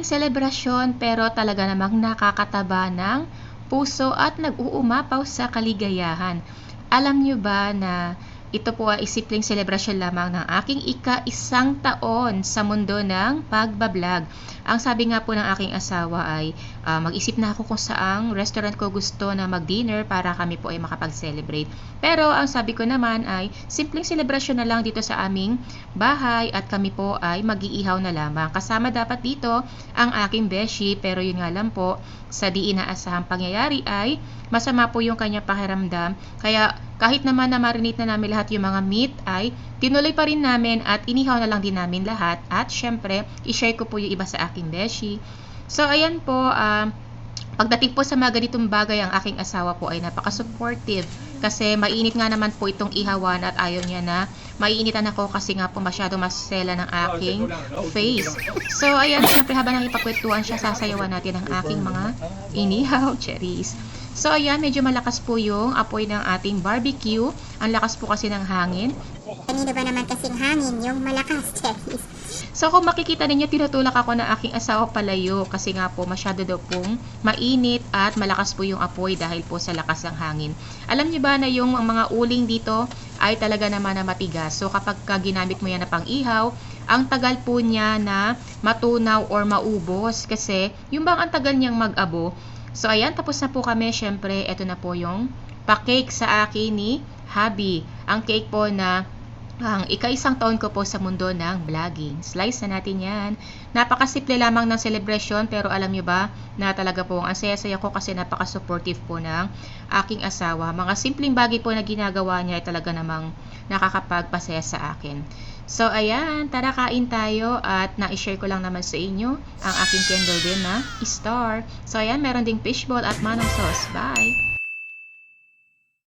simpleng selebrasyon pero talaga namang nakakataba ng puso at nag-uumapaw sa kaligayahan. Alam niyo ba na ito po ay simpleng selebrasyon lamang ng aking ika-isang taon sa mundo ng pagbablog. Ang sabi nga po ng aking asawa ay mag-isip na ako kung saang restaurant ko gusto na mag-dinner para kami po ay makapag-celebrate. Pero ang sabi ko naman ay simpleng selebrasyon na lang dito sa aming bahay at kami po ay mag-iihaw na lamang. Kasama dapat dito ang aking beshi, pero yun nga lang po, sa di inaasahang pangyayari ay masama po yung kanya pakiramdam. Kaya kahit naman na marinate na namin lahat yung mga meat ay tinuloy pa rin namin at inihaw na lang din namin lahat. At syempre, i-share ko po yung iba sa aking beshi. So ayan po, pagdating po sa mga ganitong bagay, ang aking asawa po ay napaka-supportive kasi mainit nga naman po itong ihawan at ayaw niya na maiinitan ako kasi nga po masyado masela ng aking face. So ayan, syempre habang nakipagkwentuhan siya, sasayawan natin ang aking mga inihaw cherries. So ayan, medyo malakas po yung apoy ng ating barbecue. Ang lakas po kasi ng hangin. Kanino ba naman kasing hangin yung malakas, cherries? So kung makikita ninyo, tinutulak ako ng aking asawa palayo kasi nga po masyado daw pong mainit at malakas po yung apoy dahil po sa lakas ng hangin. Alam niyo ba na yung mga uling dito ay talaga naman na matigas. So kapag ginamit mo yan na pang-ihaw, ang tagal po niya na matunaw or maubos kasi yung bang ang tagal niyang mag-abo. So ayan, tapos na po kami. Syempre, ito na po yung pa-cake sa akin ni Habi. Ang cake po na ang ika-isang taon ko po sa mundo ng vlogging. Slice na natin yan. Napakasimple lamang ng celebration, pero alam nyo ba na talaga po ang saya-saya ko kasi napaka-supportive po ng aking asawa. Mga simpleng bagay po na ginagawa niya ay talaga namang nakakapagpasaya sa akin. So ayan, tara kain tayo at na-share ko lang naman sa inyo ang aking candle din na star. So ayan, meron ding fishball at manong sauce. Bye!